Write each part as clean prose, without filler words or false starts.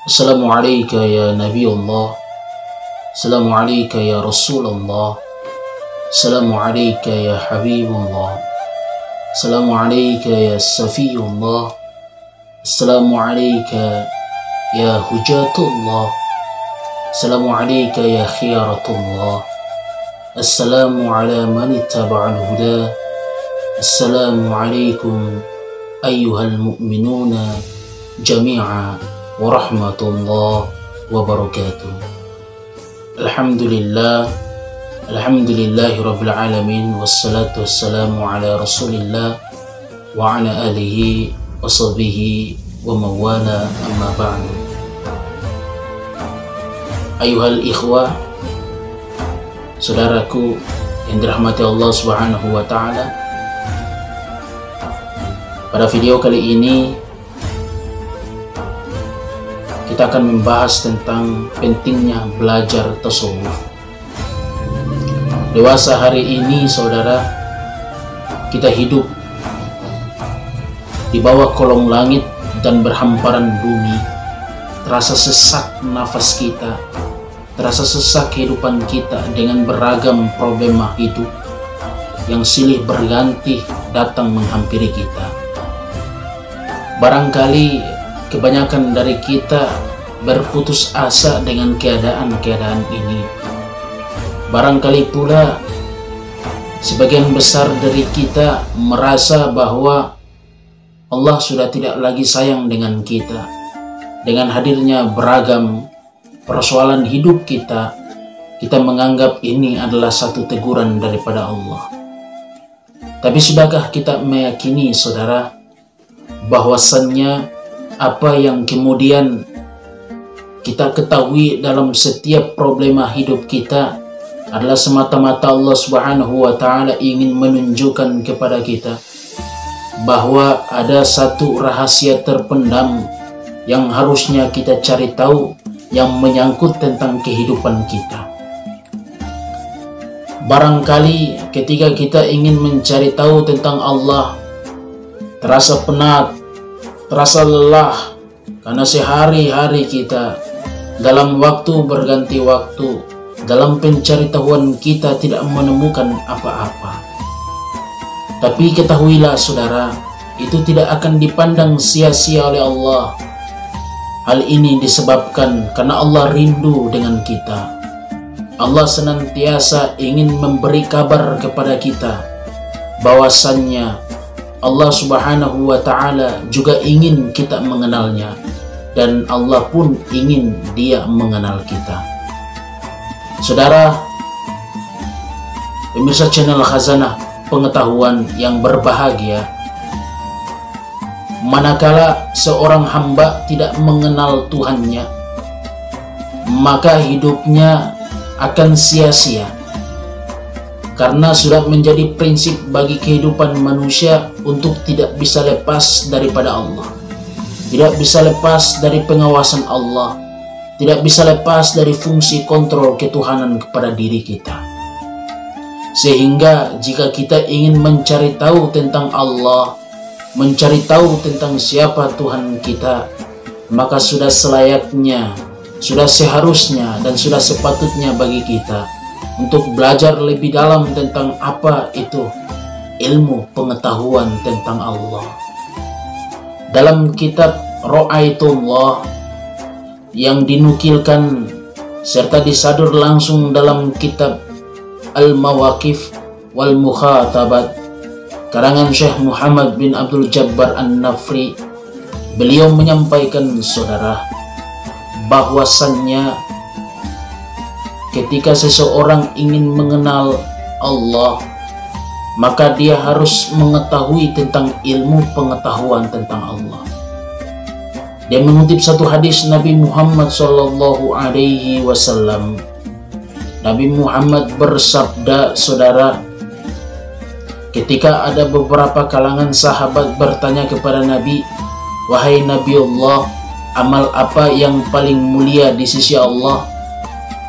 Assalamualaikum ya Nabi Allah. Assalamualaikum ya Rasulullah. Assalamualaikum ya Habibullah. Assalamualaikum ya Safiyullah. Assalamualaikum ya Hujatullah. Assalamualaikum ya Khiyaratullah. Assalamu ala man ittaba'al huda. Assalamualaikum ayyuhal mu'minuna jami'a warahmatullahi wabarakatuh. Alhamdulillahi rabbil alamin, wassalatu wassalamu ala rasulillah wa ala alihi wa sahbihi wa mawala, amma ba'du. Ayuhal ikhwah, saudaraku yang dirahmati Allah subhanahu wa ta'ala, pada video kali ini kita akan membahas tentang pentingnya belajar tasawuf. Dewasa hari ini, saudara, kita hidup di bawah kolong langit dan berhamparan bumi. Terasa sesak nafas kita, terasa sesak kehidupan kita dengan beragam problema hidup yang silih berganti datang menghampiri kita. Barangkali kebanyakan dari kita berputus asa dengan keadaan-keadaan ini. Barangkali pula sebagian besar dari kita merasa bahwa Allah sudah tidak lagi sayang dengan kita. Dengan hadirnya beragam persoalan hidup kita menganggap ini adalah satu teguran daripada Allah. Tapi sudahkah kita meyakini, saudara, bahwasannya apa yang kemudian kita ketahui dalam setiap problema hidup kita adalah semata-mata Allah subhanahu wa ta'ala ingin menunjukkan kepada kita bahwa ada satu rahasia terpendam yang harusnya kita cari tahu, yang menyangkut tentang kehidupan kita. Barangkali ketika kita ingin mencari tahu tentang Allah, terasa penat, terasa lelah, karena sehari-hari kita dalam waktu berganti waktu, dalam penceritahuan kita tidak menemukan apa-apa. Tapi ketahuilah, saudara, itu tidak akan dipandang sia-sia oleh Allah. Hal ini disebabkan karena Allah rindu dengan kita. Allah senantiasa ingin memberi kabar kepada kita bahwasannya Allah subhanahu wa ta'ala juga ingin kita mengenalnya, dan Allah pun ingin dia mengenal kita. Saudara, pemirsa channel Khazanah Pengetahuan yang berbahagia, manakala seorang hamba tidak mengenal Tuhannya, maka hidupnya akan sia-sia. Karena sudah menjadi prinsip bagi kehidupan manusia untuk tidak bisa lepas daripada Allah, tidak bisa lepas dari pengawasan Allah, tidak bisa lepas dari fungsi kontrol ketuhanan kepada diri kita. Sehingga jika kita ingin mencari tahu tentang Allah, mencari tahu tentang siapa Tuhan kita, maka sudah selayaknya, sudah seharusnya, dan sudah sepatutnya bagi kita untuk belajar lebih dalam tentang apa itu ilmu pengetahuan tentang Allah. Dalam kitab Ra'aitullah yang dinukilkan serta disadur langsung dalam kitab Al-Mawaqif wal Mukhatabat karangan Syekh Muhammad bin Abdul Jabbar An-Nafri, beliau menyampaikan, saudara, bahwasannya ketika seseorang ingin mengenal Allah, maka dia harus mengetahui tentang ilmu pengetahuan tentang Allah. Dia mengutip satu hadis Nabi Muhammad sallallahu alaihi wasallam. Nabi Muhammad bersabda, saudara, ketika ada beberapa kalangan sahabat bertanya kepada Nabi, "Wahai Nabi Allah, amal apa yang paling mulia di sisi Allah?"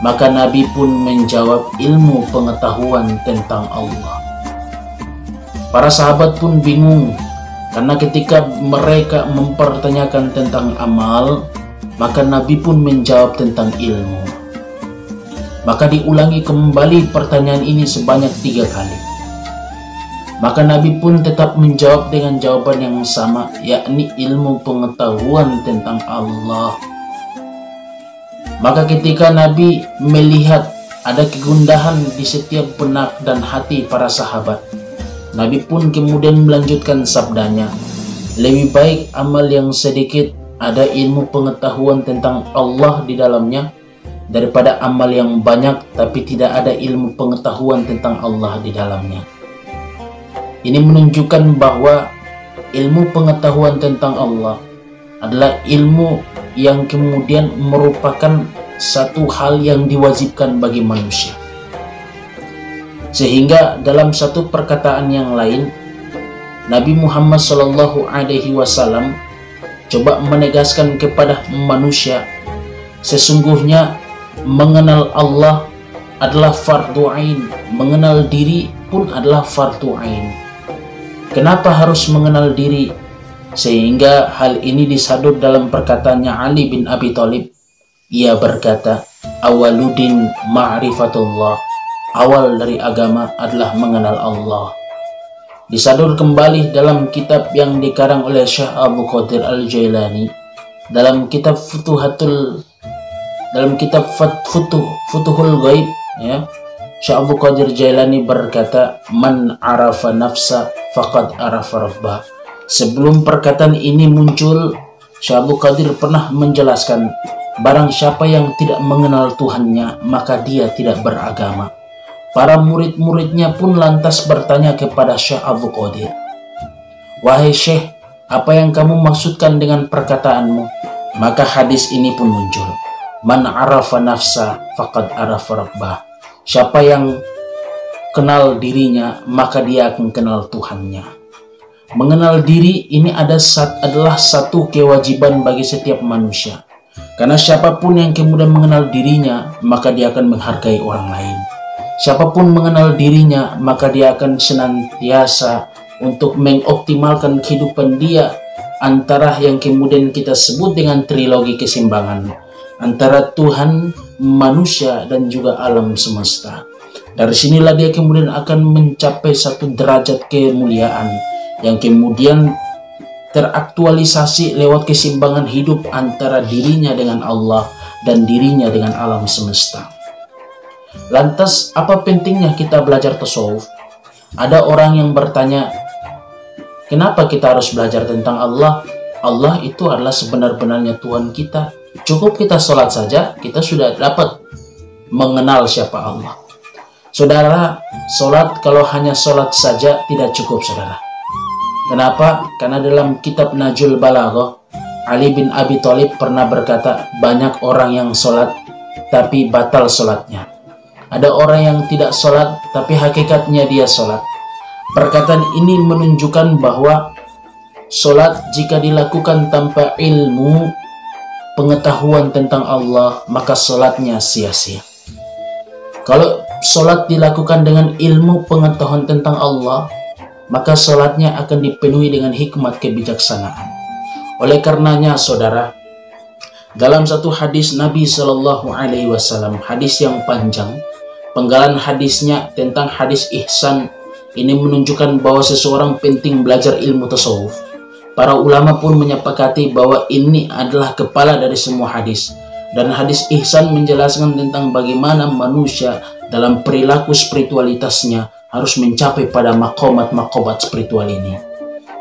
Maka Nabi pun menjawab, ilmu pengetahuan tentang Allah. Para sahabat pun bingung, karena ketika mereka mempertanyakan tentang amal, Maka Nabi pun menjawab tentang ilmu. Maka diulangi kembali pertanyaan ini sebanyak 3 kali. Maka Nabi pun tetap menjawab dengan jawaban yang sama, yakni ilmu pengetahuan tentang Allah. Maka ketika Nabi melihat ada kegundahan di setiap benak dan hati para sahabat, Nabi pun kemudian melanjutkan sabdanya, lebih baik amal yang sedikit ada ilmu pengetahuan tentang Allah di dalamnya daripada amal yang banyak tapi tidak ada ilmu pengetahuan tentang Allah di dalamnya. Ini menunjukkan bahwa ilmu pengetahuan tentang Allah adalah ilmu yang kemudian merupakan satu hal yang diwajibkan bagi manusia. Sehingga dalam satu perkataan yang lain, Nabi Muhammad SAW coba menegaskan kepada manusia, sesungguhnya mengenal Allah adalah fardu ain, mengenal diri pun adalah fardu ain. Kenapa harus mengenal diri? Sehingga hal ini disadut dalam perkataannya Ali bin Abi Thalib. Ia berkata, awaludin ma'rifatullah, awal dari agama adalah mengenal Allah. Disadur kembali dalam kitab yang dikarang oleh Syekh Abdul Qadir Al-Jailani, dalam kitab Futuhul Ghaib, ya, Syekh Abdul Qadir Jailani berkata, man arafa nafsa faqad arafa rabbah. Sebelum perkataan ini muncul, Syekh Abdul Qadir pernah menjelaskan, barang siapa yang tidak mengenal Tuhannya, maka dia tidak beragama. Para murid-muridnya pun lantas bertanya kepada Syekh Abdul Qadir, wahai Syekh, apa yang kamu maksudkan dengan perkataanmu? Maka hadis ini pun muncul, man arafa nafsa faqad arafa rabbah. Siapa yang kenal dirinya, maka dia akan kenal Tuhannya. Mengenal diri ini adalah satu kewajiban bagi setiap manusia. Karena siapapun yang kemudian mengenal dirinya, maka dia akan menghargai orang lain. Siapapun mengenal dirinya, maka dia akan senantiasa untuk mengoptimalkan kehidupan dia, antara yang kemudian kita sebut dengan trilogi keseimbangan, antara Tuhan, manusia, dan juga alam semesta. Dari sinilah dia kemudian akan mencapai satu derajat kemuliaan yang kemudian teraktualisasi lewat keseimbangan hidup antara dirinya dengan Allah dan dirinya dengan alam semesta. Lantas, apa pentingnya kita belajar tasawuf? Ada orang yang bertanya, kenapa kita harus belajar tentang Allah? Allah itu adalah sebenar-benarnya Tuhan kita. Cukup kita sholat saja, kita sudah dapat mengenal siapa Allah. Saudara, sholat kalau hanya sholat saja tidak cukup, saudara. Kenapa? Karena dalam kitab Najul Balaghah, Ali bin Abi Thalib pernah berkata, banyak orang yang sholat tapi batal sholatnya. Ada orang yang tidak sholat tapi hakikatnya dia sholat. Perkataan ini menunjukkan bahwa sholat jika dilakukan tanpa ilmu pengetahuan tentang Allah, maka sholatnya sia-sia. Kalau sholat dilakukan dengan ilmu pengetahuan tentang Allah, maka sholatnya akan dipenuhi dengan hikmat kebijaksanaan. Oleh karenanya, saudara, dalam satu hadis Nabi SAW, hadis yang panjang, penggalan hadisnya tentang hadis ihsan, ini menunjukkan bahwa seseorang penting belajar ilmu tasawuf. Para ulama pun menyepakati bahwa ini adalah kepala dari semua hadis. Dan hadis ihsan menjelaskan tentang bagaimana manusia dalam perilaku spiritualitasnya harus mencapai pada makomat spiritual ini.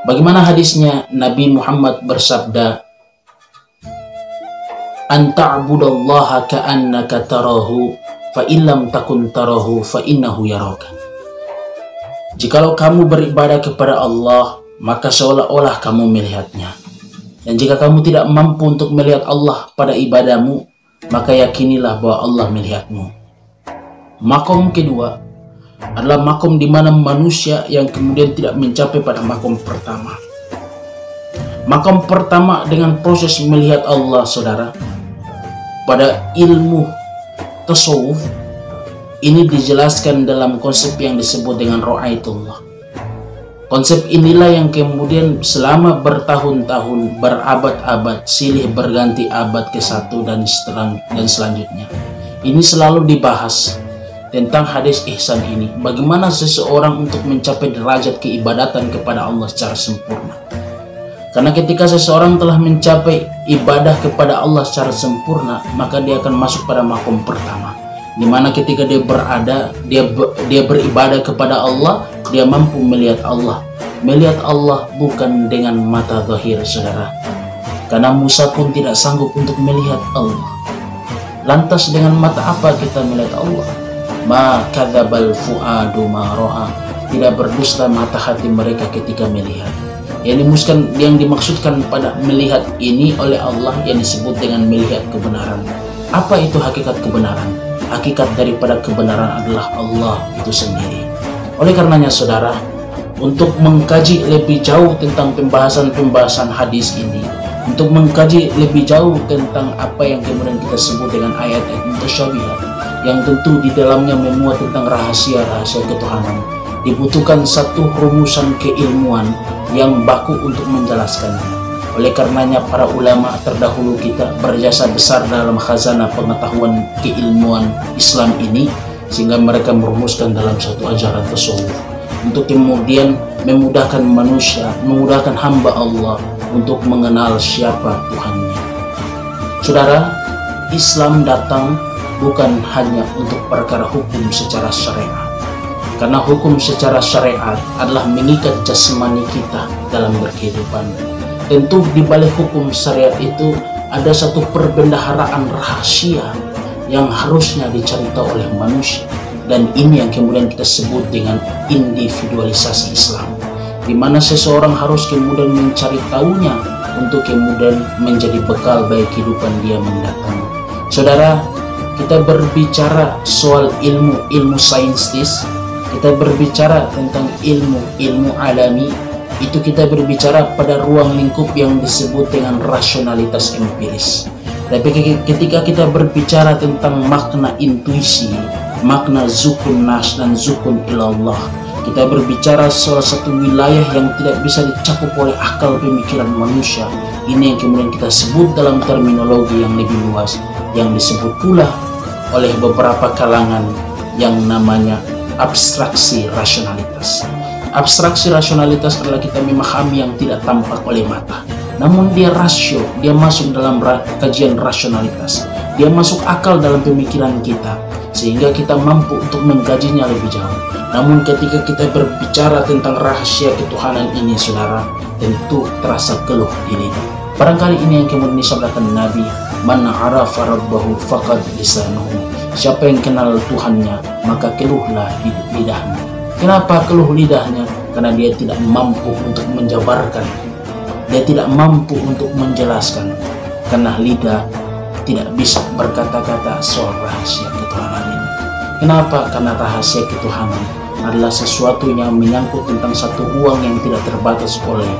Bagaimana hadisnya? Nabi Muhammad bersabda, anta'budallaha ka'annaka tarahu, fa illam takun tarahu fa innahu yaraka. Jikalau kamu beribadah kepada Allah, maka seolah-olah kamu melihatnya. Dan jika kamu tidak mampu untuk melihat Allah pada ibadahmu, maka yakinilah bahwa Allah melihatmu. Makom kedua adalah makom di mana manusia yang kemudian tidak mencapai pada makom pertama. Makom pertama dengan proses melihat Allah, saudara, pada ilmu tasawuf ini dijelaskan dalam konsep yang disebut dengan ra'aitullah. Konsep inilah yang kemudian selama bertahun-tahun, berabad-abad, silih berganti abad ke-1 dan selanjutnya. Ini selalu dibahas tentang hadis ihsan ini. Bagaimana seseorang untuk mencapai derajat keibadatan kepada Allah secara sempurna. Karena ketika seseorang telah mencapai ibadah kepada Allah secara sempurna, maka dia akan masuk pada makom pertama, di mana ketika dia berada, dia beribadah kepada Allah, dia mampu melihat Allah. Melihat Allah bukan dengan mata zahir, saudara. Karena Musa pun tidak sanggup untuk melihat Allah. Lantas dengan mata apa kita melihat Allah? Ma kadzabal fuadu ma ra'a. Tidak berdusta mata hati mereka ketika melihat. Yang dimaksudkan pada melihat ini oleh Allah yang disebut dengan melihat kebenaran. Apa itu hakikat kebenaran? Hakikat daripada kebenaran adalah Allah itu sendiri. Oleh karenanya saudara, untuk mengkaji lebih jauh tentang pembahasan hadis ini, untuk mengkaji lebih jauh tentang apa yang kemudian kita sebut dengan ayat-ayat mutasyabihat, yang tentu di dalamnya memuat tentang rahasia-rahasia ketuhanan, dibutuhkan satu rumusan keilmuan yang baku untuk menjelaskannya. Oleh karenanya para ulama terdahulu kita berjasa besar dalam khazanah pengetahuan keilmuan Islam ini, sehingga mereka merumuskan dalam satu ajaran tasawuf untuk kemudian memudahkan manusia, memudahkan hamba Allah untuk mengenal siapa Tuhannya. Saudara, Islam datang bukan hanya untuk perkara hukum secara syariat, karena hukum secara syariat adalah mengikat jasmani kita dalam berkehidupan. Tentu di balik hukum syariat itu ada satu perbendaharaan rahasia yang harusnya dicari tahu oleh manusia, dan ini yang kemudian kita sebut dengan individualisasi Islam, di mana seseorang harus kemudian mencari tahunya untuk kemudian menjadi bekal bagi kehidupan dia mendatang. Saudara, kita berbicara soal ilmu saintis, kita berbicara tentang ilmu alami, itu kita berbicara pada ruang lingkup yang disebut dengan rasionalitas empiris. Tapi ketika kita berbicara tentang makna intuisi, makna zukun nas dan zukun ilallah, kita berbicara soal satu wilayah yang tidak bisa dicakup oleh akal pemikiran manusia. Ini yang kemudian kita sebut dalam terminologi yang lebih luas, yang disebut pula oleh beberapa kalangan yang namanya abstraksi rasionalitas. Abstraksi rasionalitas adalah kita memahami yang tidak tampak oleh mata, namun dia rasio, dia masuk dalam kajian rasionalitas, dia masuk akal dalam pemikiran kita, sehingga kita mampu untuk mengkajinya lebih jauh. Namun ketika kita berbicara tentang rahasia ketuhanan ini, saudara, tentu terasa keluh di lidah. Barangkali ini yang kemudian disabdakan Nabi, man arafa rabbahu faqad lisanuhu. Siapa yang kenal Tuhannya, maka keluhlah lidahnya. Kenapa keluh lidahnya? Karena dia tidak mampu untuk menjabarkan, dia tidak mampu untuk menjelaskan, karena lidah tidak bisa berkata-kata soal rahasia ketuhanan ini. Kenapa? Karena rahasia ketuhanan adalah sesuatu yang menyangkut tentang satu ruang yang tidak terbatas oleh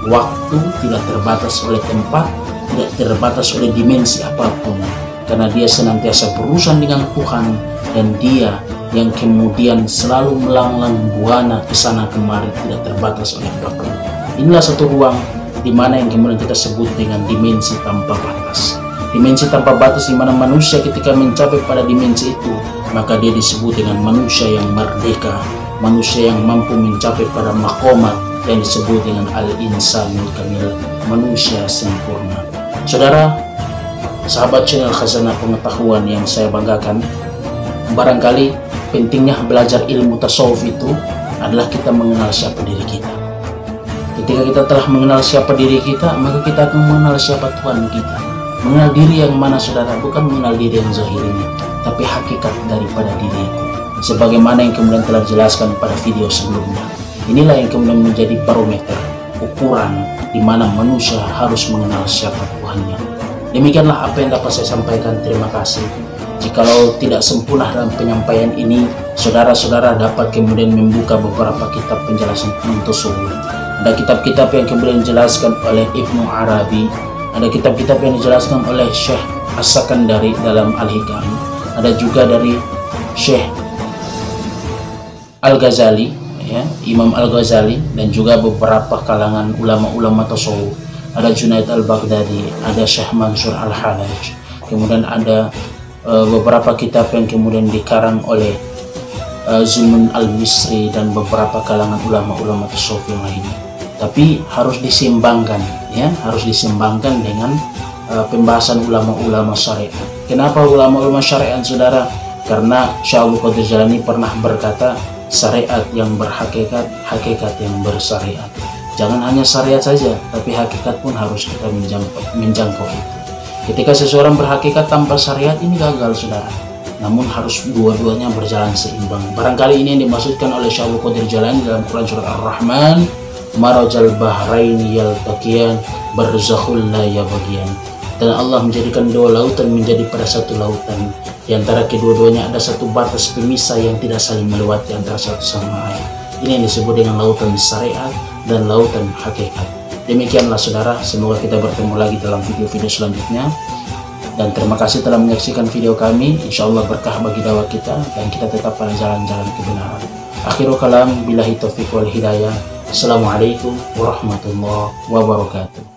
waktu, tidak terbatas oleh tempat, tidak terbatas oleh dimensi apapun, karena dia senantiasa berurusan dengan Tuhan, dan dia yang kemudian selalu melanglang buana ke sana kemari, tidak terbatas oleh apapun. Inilah satu ruang di mana yang kemudian kita sebut dengan dimensi tanpa batas. Dimensi tanpa batas di mana manusia ketika mencapai pada dimensi itu, maka dia disebut dengan manusia yang merdeka, manusia yang mampu mencapai pada makomat yang disebut dengan al-insanul kamil, manusia sempurna. Saudara, sahabat channel Khazanah Pengetahuan yang saya banggakan, barangkali pentingnya belajar ilmu tasawuf itu adalah kita mengenal siapa diri kita. Ketika kita telah mengenal siapa diri kita, maka kita akan mengenal siapa Tuhan kita. Mengenal diri yang mana, saudara, bukan mengenal diri yang zahir ini, tapi hakikat daripada diri itu, sebagaimana yang kemudian telah dijelaskan pada video sebelumnya. Inilah yang kemudian menjadi barometer, ukuran di mana manusia harus mengenal siapa Tuhannya. Demikianlah apa yang dapat saya sampaikan. Terima kasih. Jikalau tidak sempurna dalam penyampaian ini, saudara-saudara dapat kemudian membuka beberapa kitab penjelasan tasawuf. Ada kitab-kitab yang kemudian dijelaskan oleh Ibnu Arabi, ada kitab-kitab yang dijelaskan oleh Syekh As-Sakandari dalam Al-Hikam, ada juga dari Syekh Al-Ghazali ya, Imam Al-Ghazali, dan juga beberapa kalangan ulama-ulama tasawuf. Ada Junaid Al-Baghdadi, ada Syekh Mansur Al-Halaj, kemudian ada beberapa kitab yang kemudian dikarang oleh Zulmun Al-Misri dan beberapa kalangan ulama-ulama tasawuf yang lainnya. Tapi harus disimbangkan, ya, harus disimbangkan dengan pembahasan ulama-ulama syariat. Kenapa ulama-ulama syariat, saudara? Karena Syekh Abdul Qadir Jailani pernah berkata, syariat yang berhakikat, hakikat yang bersyariat. Jangan hanya syariat saja, tapi hakikat pun harus kita menjangkau itu. Ketika seseorang berhakikat tanpa syariat, ini gagal, saudara. Namun harus dua-duanya berjalan seimbang. Barangkali ini yang dimaksudkan oleh Syekh Abdul Qadir Jailani dalam Quran surat Ar-Rahman, marajal bahraini yaltaqiyan barzakhul la yabghiyan. Dan Allah menjadikan dua lautan menjadi pada satu lautan. Di antara kedua-duanya ada satu batas pemisah yang tidak saling melewati antara satu sama lain. Ini yang disebut dengan lautan syariat dan lautan hakikat. Demikianlah saudara, semoga kita bertemu lagi dalam video-video selanjutnya. Dan terima kasih telah menyaksikan video kami. Insya Allah berkah bagi dakwah kita dan kita tetap pada jalan-jalan kebenaran. Akhirul kalam, billahi taufiq wal hidayah. Assalamualaikum warahmatullahi wabarakatuh.